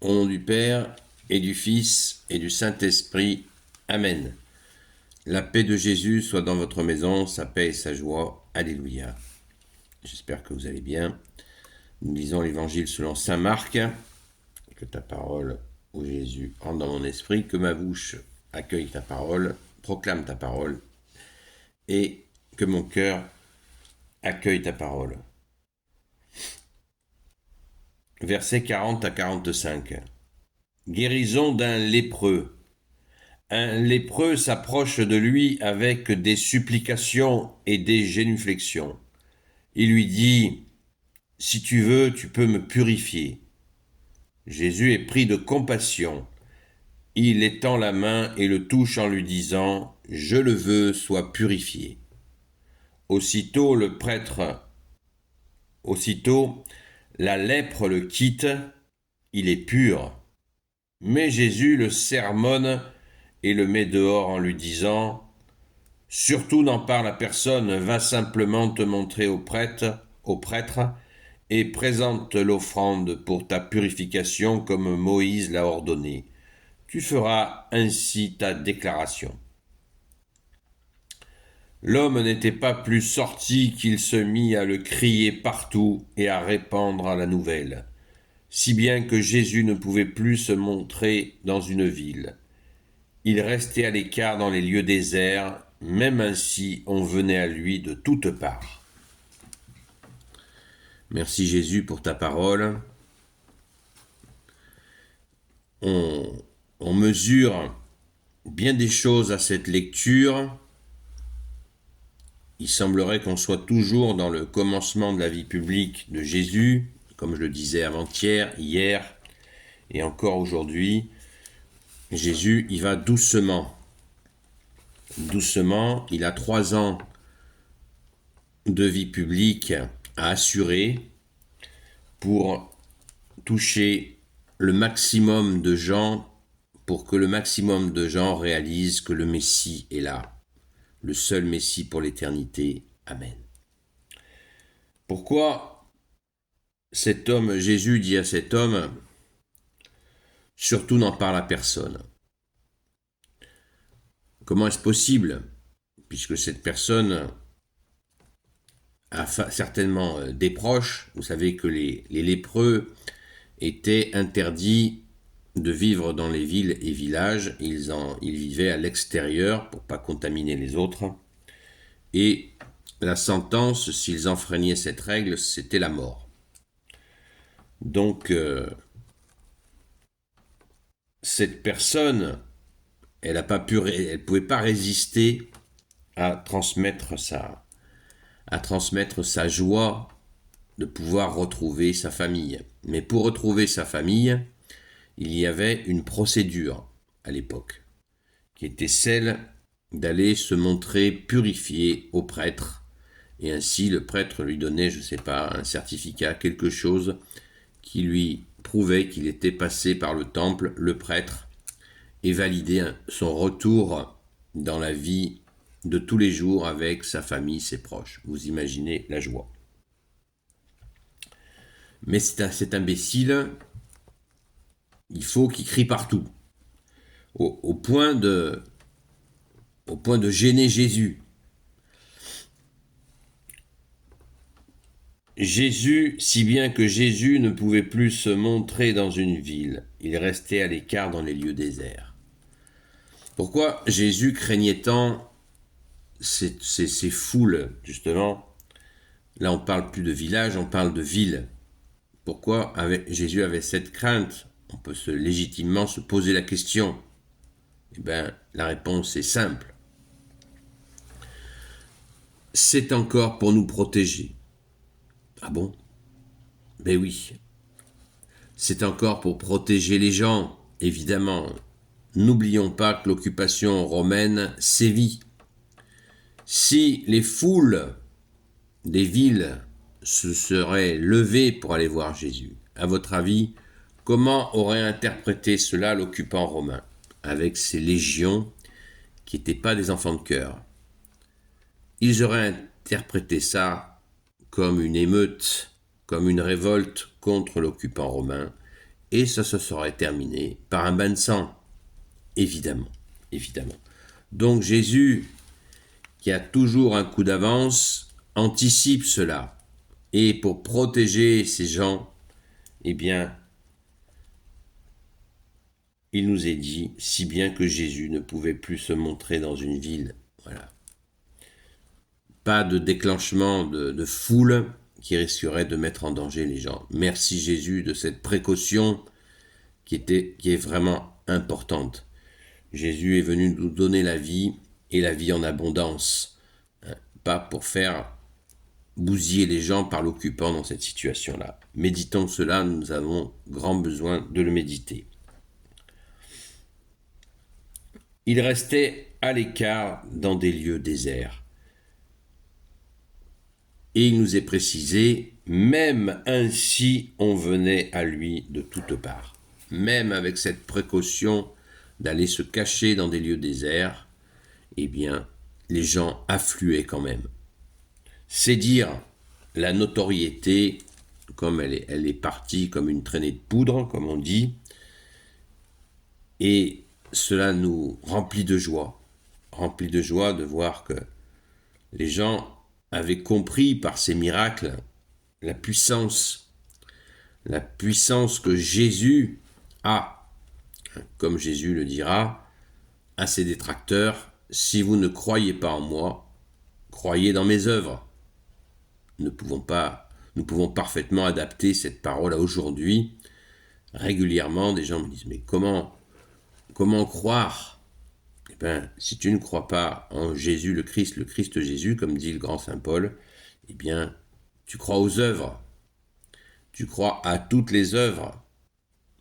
Au nom du Père, et du Fils, et du Saint-Esprit. Amen. La paix de Jésus soit dans votre maison, sa paix et sa joie. Alléluia. J'espère que vous allez bien. Nous lisons l'Évangile selon saint Marc. Que ta parole, ô Jésus, entre dans mon esprit, que ma bouche accueille ta parole, proclame ta parole, et que mon cœur accueille ta parole. Versets 40 à 45. Guérison d'un lépreux. Un lépreux s'approche de lui avec des supplications et des génuflexions. Il lui dit « Si tu veux, tu peux me purifier. » Jésus est pris de compassion. Il étend la main et le touche en lui disant « Je le veux, sois purifié. » Aussitôt, la lèpre le quitte, il est pur. Mais Jésus le sermonne et le met dehors en lui disant « Surtout n'en parle à personne, va simplement te montrer au prêtre, et présente l'offrande pour ta purification comme Moïse l'a ordonné. Tu feras ainsi ta déclaration. » L'homme n'était pas plus sorti qu'il se mit à le crier partout et à répandre la nouvelle, si bien que Jésus ne pouvait plus se montrer dans une ville. Il restait à l'écart dans les lieux déserts, même ainsi on venait à lui de toutes parts. Merci Jésus pour ta parole. On mesure bien des choses à cette lecture. Il semblerait qu'on soit toujours dans le commencement de la vie publique de Jésus, comme je le disais avant-hier, hier et encore aujourd'hui. Jésus, il va doucement. Doucement, il a 3 ans de vie publique à assurer pour toucher le maximum de gens, pour que le maximum de gens réalisent que le Messie est là, le seul Messie pour l'éternité. Amen. Pourquoi Jésus dit à cet homme, surtout n'en parle à personne. Comment est-ce possible? Puisque cette personne a certainement des proches. Vous savez que les lépreux étaient interdits de vivre dans les villes et villages. Ils vivaient à l'extérieur pour ne pas contaminer les autres. Et la sentence, s'ils enfreignaient cette règle, c'était la mort. Donc, cette personne, elle ne pouvait pas résister à transmettre sa joie de pouvoir retrouver sa famille. Mais pour retrouver sa famille, il y avait une procédure à l'époque, qui était celle d'aller se montrer purifié au prêtre. Et ainsi, le prêtre lui donnait, je ne sais pas, un certificat, quelque chose qui lui prouvait qu'il était passé par le temple, le prêtre, et validait son retour dans la vie de tous les jours avec sa famille, ses proches. Vous imaginez la joie. Mais cet imbécile, il faut qu'il crie partout, au point de gêner Jésus. Si bien que Jésus ne pouvait plus se montrer dans une ville, il restait à l'écart dans les lieux déserts. Pourquoi Jésus craignait tant ces foules, justement? Là, on parle plus de village, on parle de ville. Pourquoi Jésus avait cette crainte? On peut légitimement se poser la question. Eh bien, la réponse est simple. C'est encore pour nous protéger. Ah bon? Ben oui. C'est encore pour protéger les gens, évidemment. N'oublions pas que l'occupation romaine sévit. Si les foules des villes se seraient levées pour aller voir Jésus, à votre avis, comment aurait interprété cela l'occupant romain, avec ses légions qui n'étaient pas des enfants de cœur? Ils auraient interprété ça comme une émeute, comme une révolte contre l'occupant romain, et ça se serait terminé par un bain de sang. Évidemment, évidemment. Donc Jésus, qui a toujours un coup d'avance, anticipe cela. Et pour protéger ces gens, eh bien, il nous est dit, si bien que Jésus ne pouvait plus se montrer dans une ville. Voilà. Pas de déclenchement de foule qui risquerait de mettre en danger les gens. Merci Jésus de cette précaution qui est vraiment importante. Jésus est venu nous donner la vie et la vie en abondance, pas pour faire bousiller les gens par l'occupant dans cette situation-là. Méditons cela, nous avons grand besoin de le méditer. Il restait à l'écart dans des lieux déserts. Et il nous est précisé, même ainsi on venait à lui de toutes parts. Même avec cette précaution d'aller se cacher dans des lieux déserts, eh bien, les gens affluaient quand même. C'est dire la notoriété, comme elle est partie comme une traînée de poudre, comme on dit, et cela nous remplit de joie de voir que les gens avaient compris par ces miracles la puissance que Jésus a, comme Jésus le dira à ses détracteurs, si vous ne croyez pas en moi, croyez dans mes œuvres. Nous pouvons parfaitement adapter cette parole à aujourd'hui. Régulièrement, des gens me disent, mais comment croire? Eh bien, si tu ne crois pas en Jésus le Christ Jésus, comme dit le grand Saint Paul, eh bien, tu crois aux œuvres. Tu crois à toutes les œuvres.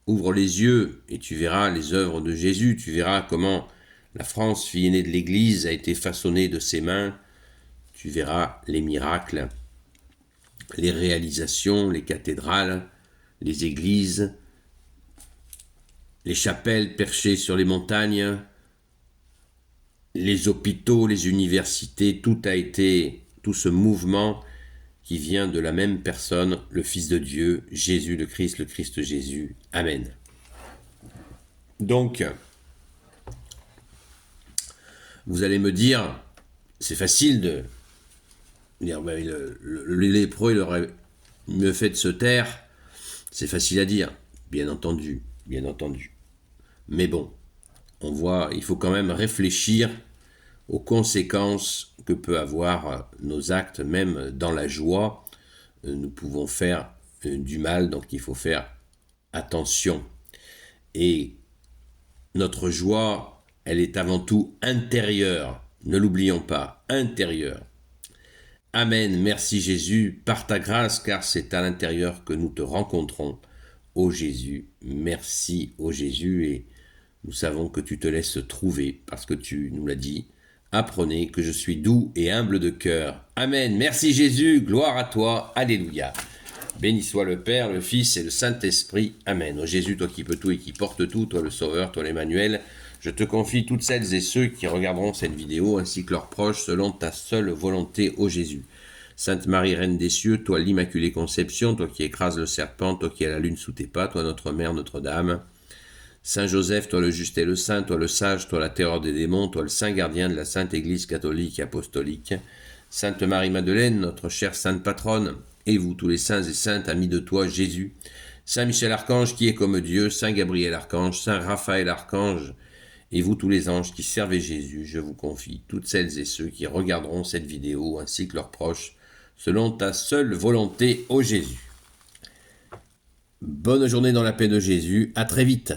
Ouvre les yeux et tu verras les œuvres de Jésus. Tu verras comment la France, fille aînée de l'Église, a été façonnée de ses mains. Tu verras les miracles, les réalisations, les cathédrales, les églises, les chapelles perchées sur les montagnes, les hôpitaux, les universités, tout ce mouvement qui vient de la même personne, le Fils de Dieu, Jésus le Christ Jésus. Amen. Donc, vous allez me dire, c'est facile de dire, ben, le lépreux, il aurait mieux fait de se taire. C'est facile à dire, bien entendu. Mais bon, on voit, il faut quand même réfléchir aux conséquences que peut avoir nos actes, même dans la joie. Nous pouvons faire du mal, donc il faut faire attention. Et notre joie, elle est avant tout intérieure. Ne l'oublions pas, intérieure. Amen, merci Jésus, par ta grâce, car c'est à l'intérieur que nous te rencontrons. Ô Jésus, merci ô Jésus, et nous savons que tu te laisses trouver, parce que tu nous l'as dit. Apprenez que je suis doux et humble de cœur. Amen. Merci Jésus, gloire à toi. Alléluia. Béni soit le Père, le Fils et le Saint-Esprit. Amen. Ô Jésus, toi qui peux tout et qui portes tout, toi le Sauveur, toi l'Emmanuel, je te confie toutes celles et ceux qui regarderont cette vidéo ainsi que leurs proches selon ta seule volonté, ô Jésus. Sainte Marie, Reine des cieux, toi l'Immaculée Conception, toi qui écrases le serpent, toi qui as la lune sous tes pas, toi notre Mère Notre-Dame. Saint Joseph, toi le juste et le saint, toi le sage, toi la terreur des démons, toi le saint gardien de la Sainte Église catholique et apostolique. Sainte Marie-Madeleine, notre chère sainte patronne, et vous tous les saints et saintes, amis de toi, Jésus. Saint Michel Archange qui est comme Dieu, Saint Gabriel Archange, Saint Raphaël Archange, et vous tous les anges qui servez Jésus, je vous confie toutes celles et ceux qui regarderont cette vidéo ainsi que leurs proches, selon ta seule volonté, ô Jésus. Bonne journée dans la paix de Jésus, à très vite.